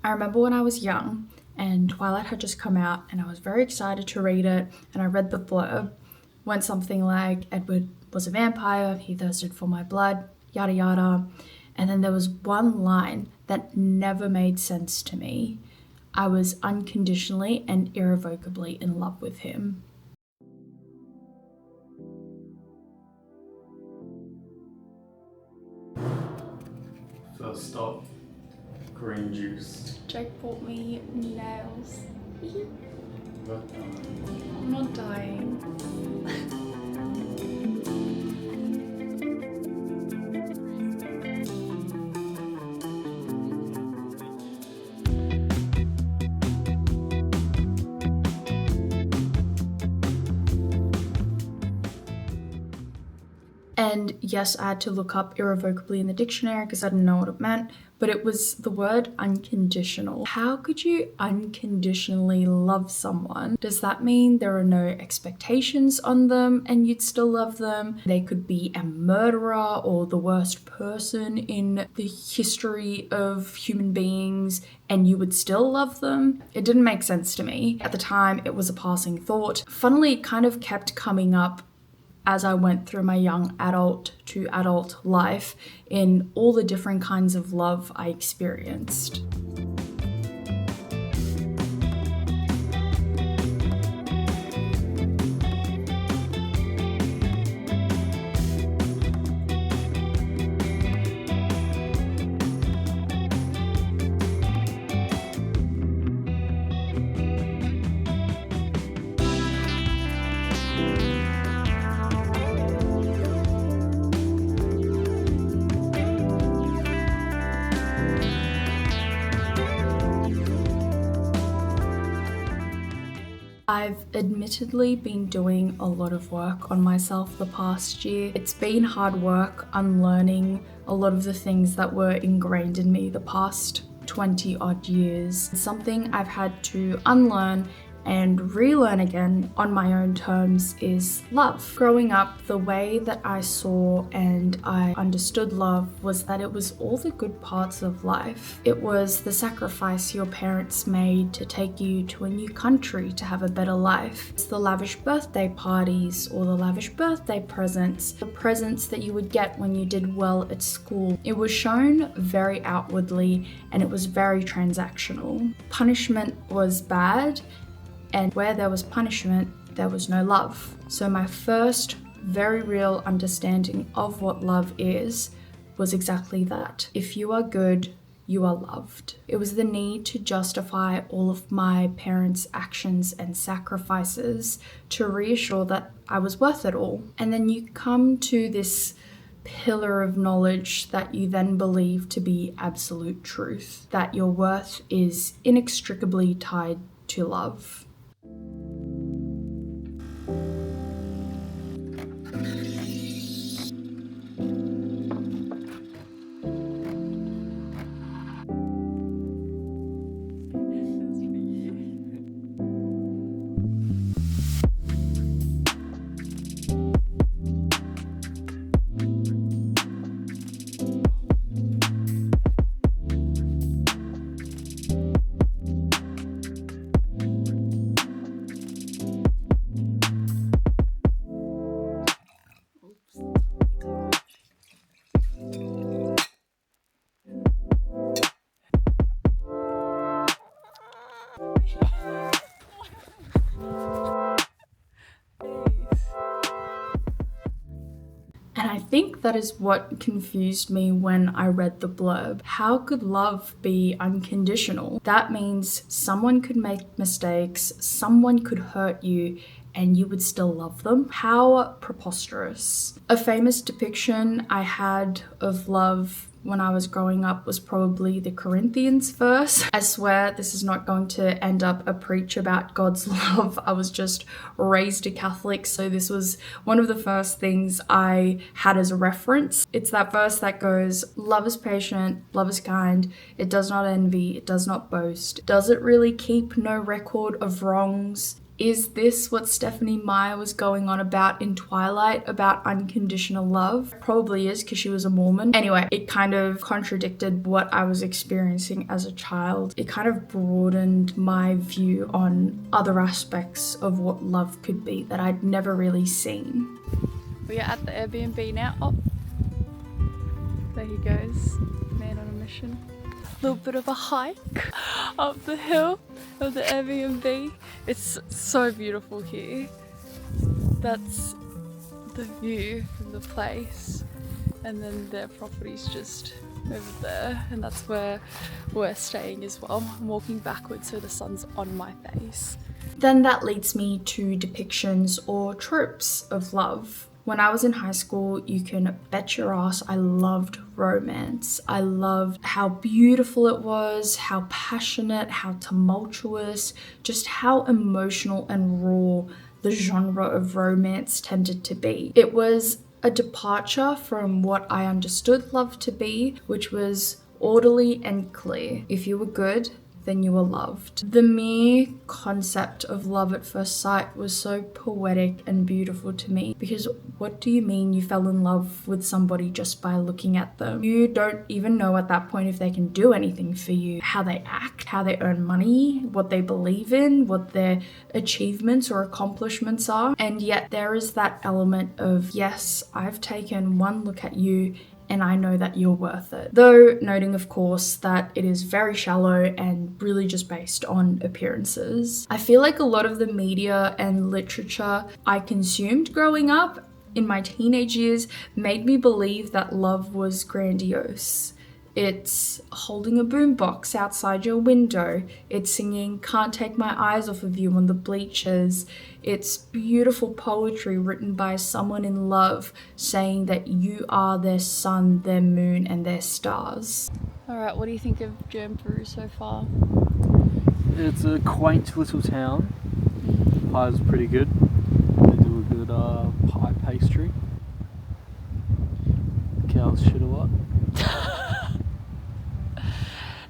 I remember when I was young and Twilight had just come out and I was very excited to read it, and I read the blurb. Went something like, Edward was a vampire, he thirsted for my blood, yada yada. And then there was one line that never made sense to me. I was unconditionally and irrevocably in love with him. First stop, green juice. Jake bought me nails. But, I'm not dying. And yes, I had to look up irrevocably in the dictionary because I didn't know what it meant, but it was the word unconditional. How could you unconditionally love someone? Does that mean there are no expectations on them and you'd still love them? They could be a murderer or the worst person in the history of human beings and you would still love them? It didn't make sense to me. At the time, it was a passing thought. Funnily, it kind of kept coming up as I went through my young adult to adult life in all the different kinds of love I experienced. I've admittedly been doing a lot of work on myself the past year. It's been hard work unlearning a lot of the things that were ingrained in me the past 20 odd years. Something I've had to unlearn and relearn again on my own terms is love. Growing up, the way that I saw and I understood love was that it was all the good parts of life. It was the sacrifice your parents made to take you to a new country to have a better life. It's the lavish birthday parties or the lavish birthday presents, the presents that you would get when you did well at school. It was shown very outwardly and it was very transactional. Punishment was bad, and where there was punishment, there was no love. So my first very real understanding of what love is was exactly that. If you are good, you are loved. It was the need to justify all of my parents' actions and sacrifices to reassure that I was worth it all. And then you come to this pillar of knowledge that you then believe to be absolute truth, that your worth is inextricably tied to love. And I think that is what confused me when I read the blurb. How could love be unconditional? That means someone could make mistakes, someone could hurt you, and you would still love them? How preposterous. A famous depiction I had of love when I was growing up was probably the Corinthians verse. I swear this is not going to end up a preach about God's love. I was just raised a Catholic, so this was one of the first things I had as a reference. It's that verse that goes, love is patient, love is kind, it does not envy, it does not boast. Does it really keep no record of wrongs? Is this what Stephenie Meyer was going on about in Twilight about unconditional love? Probably is, because she was a Mormon. Anyway, it kind of contradicted what I was experiencing as a child. It kind of broadened my view on other aspects of what love could be that I'd never really seen. We are at the Airbnb now. Oh, there he goes. Man on a mission. A little bit of a hike up the hill of the Airbnb. It's so beautiful here. That's the view from the place, and then their property's just over there, and that's where we're staying as well. I'm walking backwards so the sun's on my face. Then that leads me to depictions or tropes of love. When I was in high school, you can bet your ass I loved romance. I loved how beautiful it was, how passionate, how tumultuous, just how emotional and raw the genre of romance tended to be. It was a departure from what I understood love to be, which was orderly and clear. If you were good, then you were loved. The mere concept of love at first sight was so poetic and beautiful to me, because what do you mean you fell in love with somebody just by looking at them? You don't even know at that point if they can do anything for you, how they act, how they earn money, what they believe in, what their achievements or accomplishments are. And yet there is that element of, yes, I've taken one look at you and I know that you're worth it. Though noting, of course, that it is very shallow and really just based on appearances. I feel like a lot of the media and literature I consumed growing up in my teenage years made me believe that love was grandiose. It's holding a boombox outside your window. It's singing "Can't Take My Eyes Off of You" on the bleachers. It's beautiful poetry written by someone in love saying that you are their sun, their moon, and their stars. Alright, what do you think of Jamberoo so far? It's a quaint little town. Pie's pretty good. They do a good pie pastry. Cows shit a lot.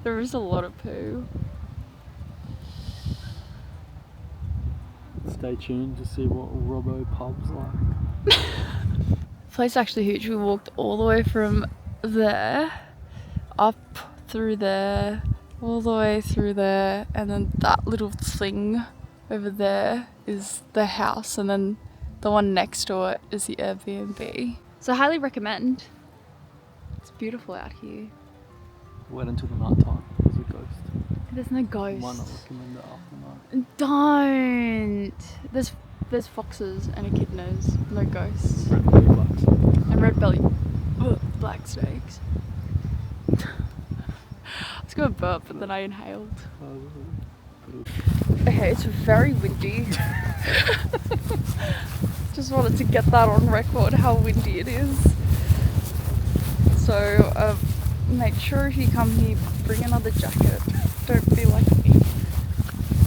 There is a lot of poo. Stay tuned to see what Robbo pub's like. The place is actually huge. We walked all the way from there, up through there, all the way through there, and then that little thing over there is the house, and then the one next to it is the Airbnb. So I highly recommend. It's beautiful out here. Wait until the night time. There's a ghost. There's no ghost. Why not recommend it after night? Don't. There's foxes and echidnas, no ghosts. Red belly black snakes. And red belly black snakes. I was gonna burp, but then I inhaled. Okay, it's very windy. Just wanted to get that on record, how windy it is. So make sure if you come here, bring another jacket. Don't be like me.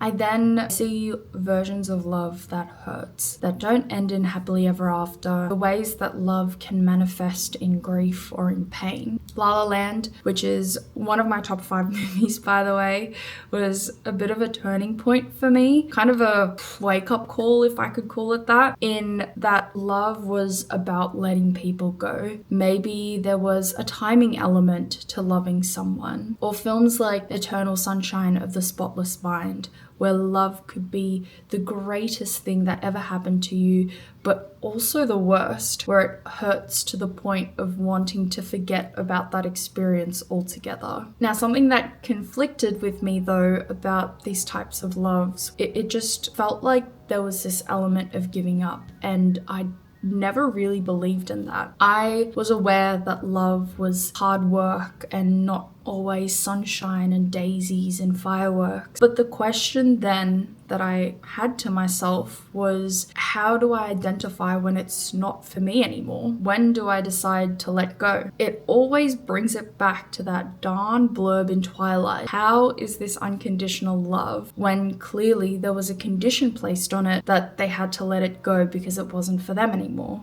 I then see versions of love that hurts, that don't end in happily ever after, the ways that love can manifest in grief or in pain. La La Land, which is one of my top 5 movies, by the way, was a bit of a turning point for me. Kind of a wake-up call, if I could call it that, in that love was about letting people go. Maybe there was a timing element to loving someone. Or films like Eternal Sunshine of the Spotless Mind, where love could be the greatest thing that ever happened to you, but also the worst, where it hurts to the point of wanting to forget about that experience altogether. Now, something that conflicted with me though about these types of loves, it just felt like there was this element of giving up, and I never really believed in that. I was aware that love was hard work and not always sunshine and daisies and fireworks. But the question then that I had to myself was, how do I identify when it's not for me anymore? When do I decide to let go? It always brings it back to that darn blurb in Twilight. How is this unconditional love when clearly there was a condition placed on it that they had to let it go because it wasn't for them anymore?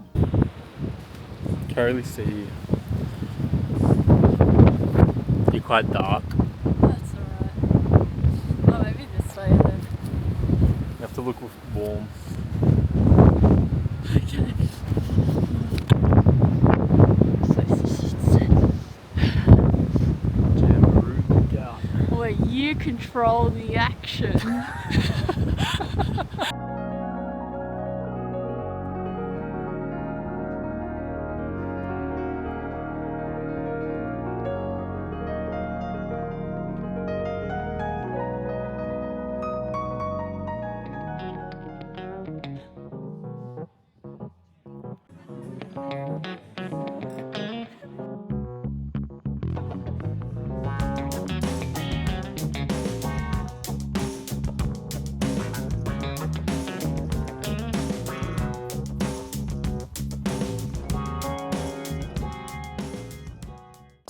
Can't really see you. You're quite dark. That's alright. Oh, maybe this way then. You have to look warm. Okay. So Jamberoo, look out. where you control the action.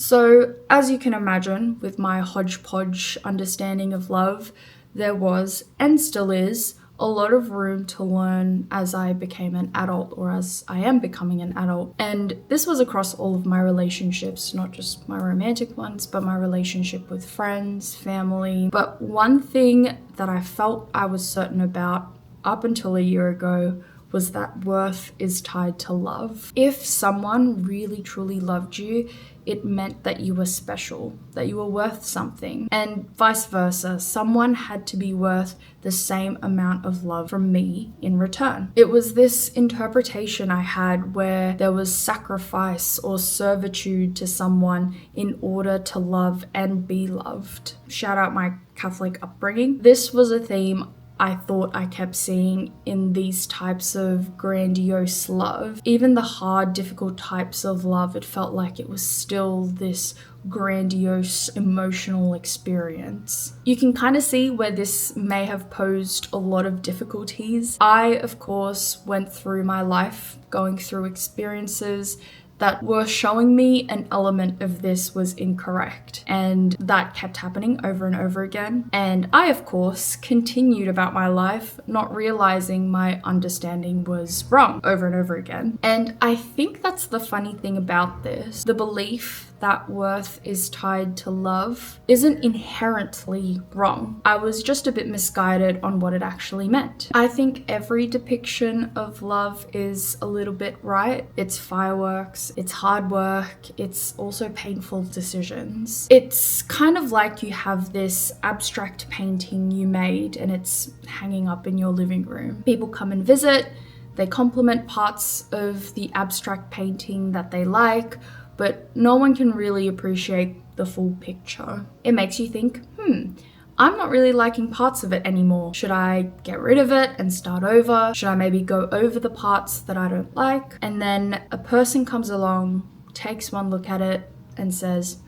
So, as you can imagine, with my hodgepodge understanding of love, there was, and still is, a lot of room to learn as I became an adult, or as I am becoming an adult. And this was across all of my relationships, not just my romantic ones, but my relationship with friends, family. But one thing that I felt I was certain about up until a year ago was that worth is tied to love. If someone really truly loved you, it meant that you were special, that you were worth something. And vice versa, someone had to be worth the same amount of love from me in return. It was this interpretation I had where there was sacrifice or servitude to someone in order to love and be loved. Shout out my Catholic upbringing. This was a theme I thought I kept seeing in these types of grandiose love. Even the hard, difficult types of love, it felt like it was still this grandiose emotional experience. You can kind of see where this may have posed a lot of difficulties. I, of course, went through my life going through experiences that were showing me an element of this was incorrect, and that kept happening over and over again. And I, of course, continued about my life, not realizing my understanding was wrong over and over again. And I think that's the funny thing about this. The belief that worth is tied to love isn't inherently wrong. I was just a bit misguided on what it actually meant. I think every depiction of love is a little bit right. It's fireworks, it's hard work, it's also painful decisions. It's kind of like you have this abstract painting you made and it's hanging up in your living room. People come and visit, they compliment parts of the abstract painting that they like, but no one can really appreciate the full picture. It makes you think, I'm not really liking parts of it anymore. Should I get rid of it and start over? Should I maybe go over the parts that I don't like? And then a person comes along, takes one look at it and says,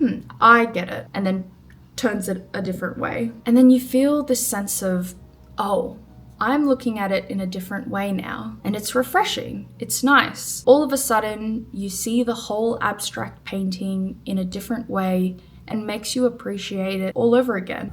I get it, and then turns it a different way. And then you feel this sense of, oh, I'm looking at it in a different way now, and it's refreshing. It's nice. All of a sudden, you see the whole abstract painting in a different way and makes you appreciate it all over again.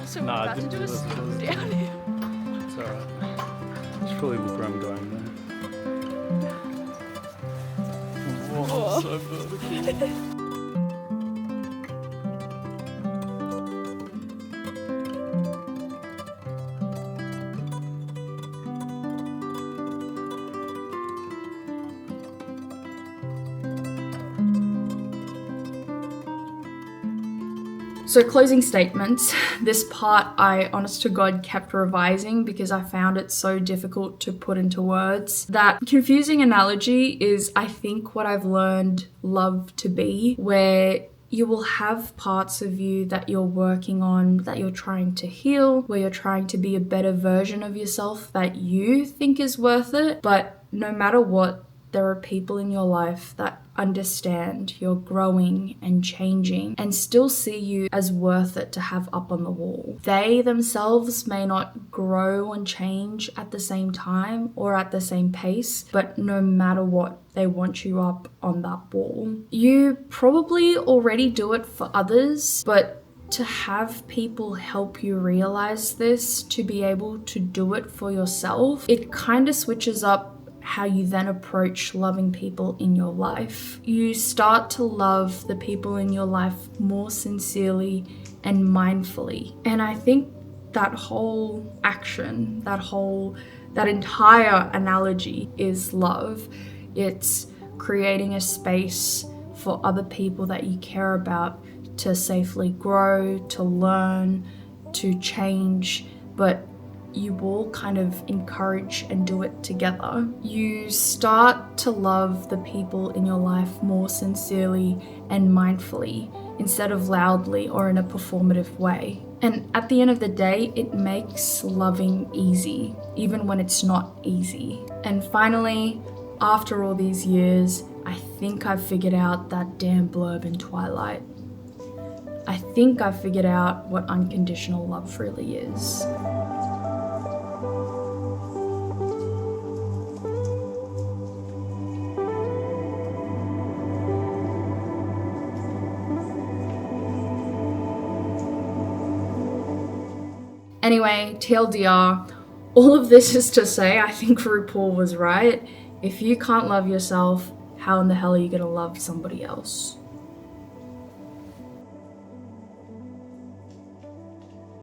So we're about to do a slow down here. It's alright. Just probably look where I'm going there. Whoa, so vertical. So closing statements. This part I honest to God kept revising because I found it so difficult to put into words. That confusing analogy is, I think, what I've learned love to be, where you will have parts of you that you're working on, that you're trying to heal, where you're trying to be a better version of yourself that you think is worth it. But no matter what, there are people in your life that understand you're growing and changing and still see you as worth it to have up on the wall. They themselves may not grow and change at the same time or at the same pace, but no matter what, they want you up on that wall. You probably already do it for others, but to have people help you realize this, to be able to do it for yourself, it kind of switches up how you then approach loving people in your life. You start to love the people in your life more sincerely and mindfully. And I think that whole action, that entire analogy is love. It's creating a space for other people that you care about to safely grow, to learn, to change, but you all kind of encourage and do it together. You start to love the people in your life more sincerely and mindfully instead of loudly or in a performative way. And at the end of the day, it makes loving easy, even when it's not easy. And finally, after all these years, I think I've figured out that damn blurb in Twilight. I think I've figured out what unconditional love really is. Anyway, TLDR, all of this is to say I think RuPaul was right. If you can't love yourself, how in the hell are you gonna love somebody else?